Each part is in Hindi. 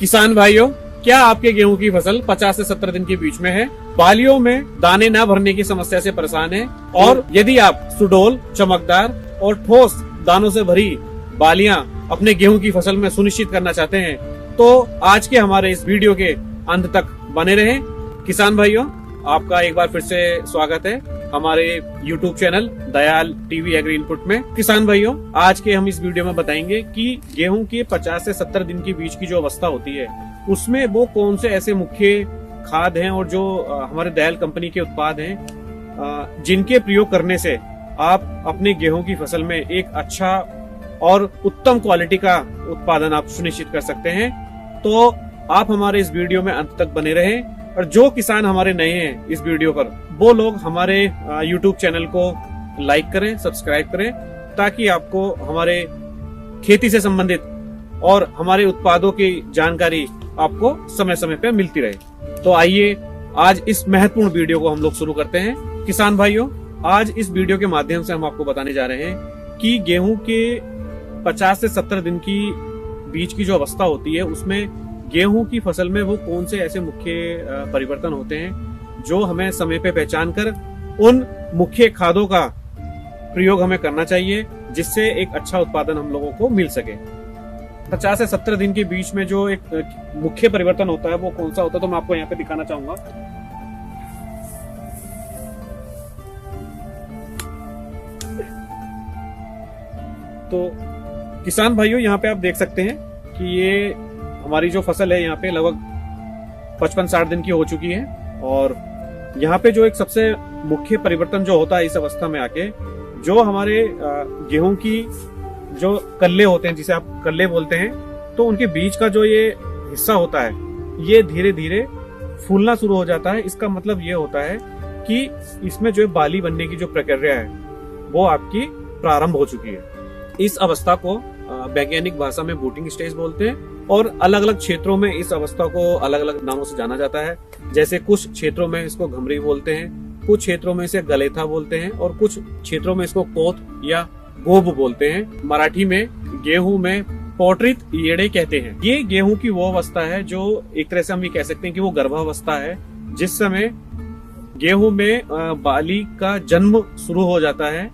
किसान भाइयों, क्या आपके गेहूं की फसल 50 से 70 दिन के बीच में है, बालियों में दाने न भरने की समस्या से परेशान है और यदि आप सुडौल, चमकदार और ठोस दानों से भरी बालियां अपने गेहूं की फसल में सुनिश्चित करना चाहते हैं तो आज के हमारे इस वीडियो के अंत तक बने रहें। किसान भाइयों, आपका एक बार फिर से स्वागत है हमारे YouTube channel Dayal TV agri input में। किसान भाइयों, आज के हम इस वीडियो में बताएंगे कि गेहूं के 50 से 70 दिन के बीच की जो अवस्था होती है उसमें वो कौन से ऐसे मुख्य खाद हैं और जो हमारे दयाल कंपनी के उत्पाद हैं जिनके प्रयोग करने से आप अपने गेहूं की फसल में एक अच्छा और उत्तम क्वालिटी का उत्पादन आप सुनिश्चित कर सकते हैं। तो आप हमारे इस वीडियो में अंत तक बने रहें और जो किसान हमारे नए हैं इस वीडियो पर, वो लोग हमारे YouTube चैनल को लाइक करें, सब्सक्राइब करें, ताकि आपको हमारे खेती से संबंधित और हमारे उत्पादों की जानकारी आपको समय समय पे मिलती रहे। तो आइए आज इस महत्वपूर्ण वीडियो को हम लोग शुरू करते हैं। किसान भाइयों, आज इस वीडियो के माध्यम से हम आपको बताने जा रहे हैं कि गेहूं के 50 से 70 दिन की बीच की जो अवस्था होती है उसमें गेहूं की फसल में वो कौन से ऐसे मुख्य परिवर्तन होते हैं जो हमें समय पे पहचान कर उन मुख्य खादों का प्रयोग हमें करना चाहिए जिससे एक अच्छा उत्पादन हम लोगों को मिल सके। 50 से 70 दिन के बीच में जो एक मुख्य परिवर्तन होता है वो कौन सा होता है, तो मैं आपको यहाँ पे दिखाना चाहूंगा। तो किसान भाइयों, यहाँ पे आप देख सकते हैं कि ये हमारी जो फसल है यहाँ पे लगभग 55-60 दिन की हो चुकी है और यहाँ पे जो एक सबसे मुख्य परिवर्तन जो होता है इस अवस्था में आके, जो हमारे गेहूं की जो कल्ले होते हैं, जिसे आप कल्ले बोलते हैं, तो उनके बीच का जो ये हिस्सा होता है ये धीरे धीरे फूलना शुरू हो जाता है। इसका मतलब ये होता है कि इसमें जो बाली बनने की जो प्रक्रिया है वो आपकी प्रारंभ हो चुकी है। इस अवस्था को वैज्ञानिक भाषा में बूटिंग स्टेज बोलते हैं और अलग अलग क्षेत्रों में इस अवस्था को अलग अलग नामों से जाना जाता है। जैसे कुछ क्षेत्रों में इसको घमरी बोलते हैं, कुछ क्षेत्रों में इसे गलेथा बोलते हैं और कुछ क्षेत्रों में इसको कोत या गोब बोलते हैं। मराठी में गेहूं में पोटरित येड़े कहते हैं। ये गेहूं की वो अवस्था है जो एक तरह से हम ये कह सकते हैं कि वो गर्भावस्था है, जिस समय गेहूं में बाली का जन्म शुरू हो जाता है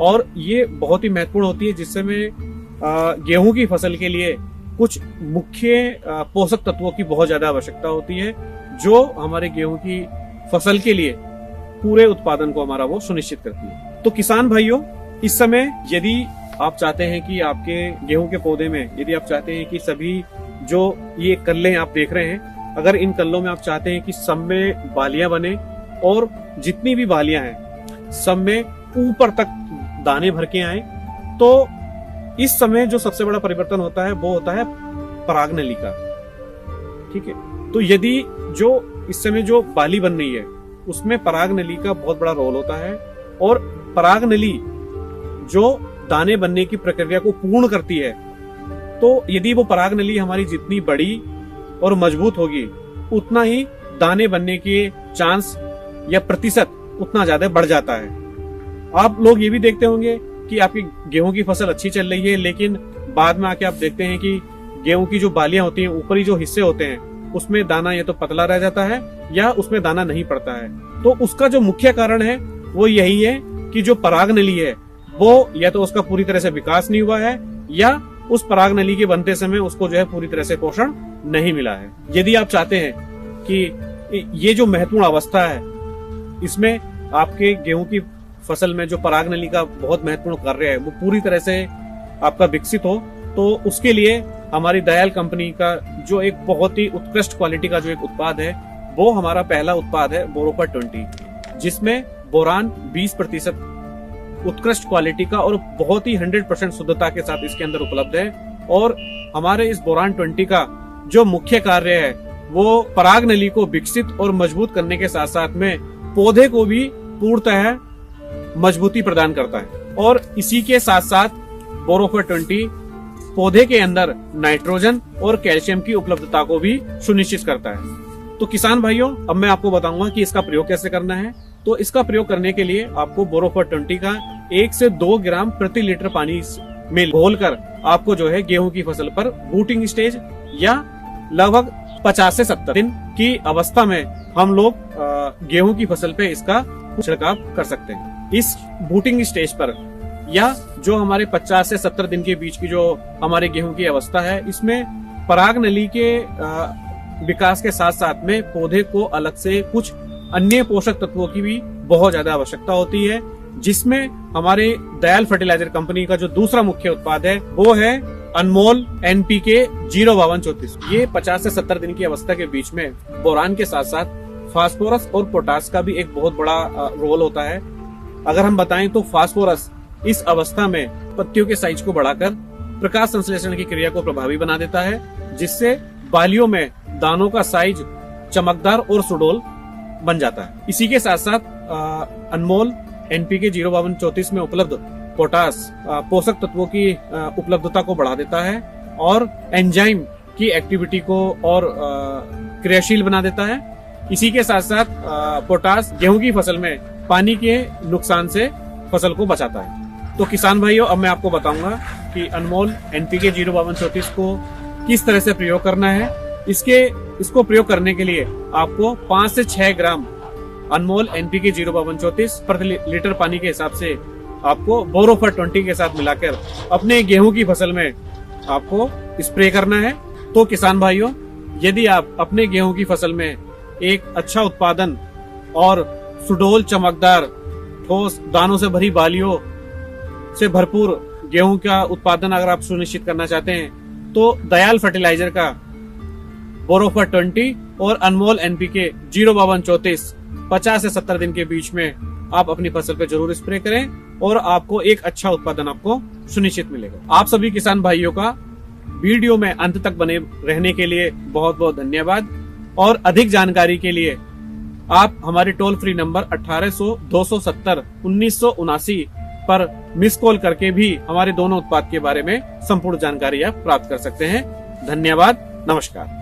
और ये बहुत ही महत्वपूर्ण होती है, जिस समय गेहूं की फसल के लिए कुछ मुख्य पोषक तत्वों की बहुत ज्यादा आवश्यकता होती है जो हमारे गेहूं की फसल के लिए पूरे उत्पादन को हमारा वो सुनिश्चित करती है। तो किसान भाइयों, इस समय यदि आप चाहते हैं कि आपके गेहूं के पौधे में, यदि आप चाहते हैं कि सभी जो ये कल्ले आप देख रहे हैं, अगर इन कल्लों में आप चाहते हैं कि सब में बालियां बने और जितनी भी बालियां हैं सब में ऊपर तक दाने भर के आए, तो इस समय जो सबसे बड़ा परिवर्तन होता है वो होता है परागनली का। ठीक है, तो यदि जो इस समय जो बाली बन रही है उसमें परागनली का बहुत बड़ा रोल होता है और परागनली जो दाने बनने की प्रक्रिया को पूर्ण करती है, तो यदि वो परागनली हमारी जितनी बड़ी और मजबूत होगी उतना ही दाने बनने के चांस या प्रतिशत उतना ज्यादा बढ़ जाता है। आप लोग ये भी देखते होंगे कि आपकी गेहूं की फसल अच्छी चल रही है, लेकिन बाद में आके आप देखते हैं कि गेहूं की जो बालियां होती हैं, ऊपरी जो हिस्से होते हैं, उसमें दाना या तो पतला रह जाता है या उसमें दाना नहीं पड़ता है। तो उसका जो मुख्य कारण है वो यही है कि जो परागनली है वो या तो उसका पूरी तरह से विकास नहीं हुआ है या उस परागनली के बनते समय उसको जो है पूरी तरह से पोषण नहीं मिला है। यदि आप चाहते हैं कि ये जो महत्वपूर्ण अवस्था है इसमें आपके गेहूं की फसल में जो परागनली का बहुत महत्वपूर्ण कार्य है वो पूरी तरह से आपका विकसित हो, तो उसके लिए हमारी दयाल कंपनी का जो एक बहुत ही उत्कृष्ट क्वालिटी का जो एक उत्पाद है वो हमारा पहला उत्पाद है बोरोपर 20, जिसमें बोरान 20% उत्कृष्ट क्वालिटी का और बहुत ही 100% शुद्धता के साथ इसके अंदर उपलब्ध है। और हमारे इस बोरान 20 का जो मुख्य कार्य है वो परागनली को विकसित और मजबूत करने के साथ साथ में पौधे को भी पूर्णतः मजबूती प्रदान करता है। और इसी के साथ साथ बोरोपर 20 पौधे के अंदर नाइट्रोजन और कैल्शियम की उपलब्धता को भी सुनिश्चित करता है। तो किसान भाइयों, अब मैं आपको बताऊंगा कि इसका प्रयोग कैसे करना है। तो इसका प्रयोग करने के लिए आपको बोरोपर 20 का 1 से 2 ग्राम प्रति लीटर पानी में घोलकर आपको जो है गेहूं की फसल पर बूटिंग स्टेज या लगभग 50 से 70 दिन की अवस्था में हम लोग गेहूं की फसल पे इसका छिड़काव कर सकते हैं। इस बूटिंग स्टेज पर या जो हमारे 50 से 70 दिन के बीच की जो हमारे गेहूं की अवस्था है, इसमें पराग नली के विकास के साथ साथ में पौधे को अलग से कुछ अन्य पोषक तत्वों की भी बहुत ज्यादा आवश्यकता होती है, जिसमें हमारे दयाल फर्टिलाइजर कंपनी का जो दूसरा मुख्य उत्पाद है वो है अनमोल NPK 05234। ये 50 से 70 दिन की अवस्था के बीच में बोरान के साथ साथ फास्फोरस और पोटास का भी एक बहुत बड़ा रोल होता है। अगर हम बताएं तो फास्फोरस इस अवस्था में पत्तियों के साइज को बढ़ाकर प्रकाश संश्लेषण की क्रिया को प्रभावी बना देता है, जिससे बालियों में दानों का साइज चमकदार और सुडौल बन जाता है। इसी के साथ साथ अनमोल NPK 05234 में उपलब्ध पोटास पोषक तत्वों की उपलब्धता को बढ़ा देता है और एंजाइम की एक्टिविटी को और क्रियाशील बना देता है। इसी के साथ साथ पोटास गेहूं की फसल में पानी के नुकसान से फसल को बचाता है। तो किसान भाइयों, अब मैं आपको बताऊंगा कि अनमोल NPK 05234 को किस तरह से प्रयोग करना है। इसको प्रयोग करने के लिए आपको 5 से 6 ग्राम अनमोल NPK 05234 प्रति लीटर पानी के हिसाब से आपको बोरोफर 20 के साथ मिलाकर अपने गेहूं की फसल में आपको स्प्रे करना है। तो किसान भाइयों, यदि आप अपने गेहूं की फसल में एक अच्छा उत्पादन और सुडौल चमकदार ठोस दानों से भरी बालियों से भरपूर गेहूं का उत्पादन अगर आप सुनिश्चित करना चाहते हैं, तो दयाल फर्टिलाइजर का बोरोफर 20 और अनमोल NPK 05234 50 से 70 दिन के बीच में आप अपनी फसल पे जरूर स्प्रे करें और आपको एक अच्छा उत्पादन आपको सुनिश्चित मिलेगा। आप सभी किसान भाइयों का वीडियो में अंत तक बने रहने के लिए बहुत बहुत धन्यवाद। और अधिक जानकारी के लिए आप हमारे टोल फ्री नंबर 1800 270 1979 पर मिस कॉल करके भी हमारे दोनों उत्पाद के बारे में संपूर्ण जानकारी आप प्राप्त कर सकते हैं। धन्यवाद, नमस्कार।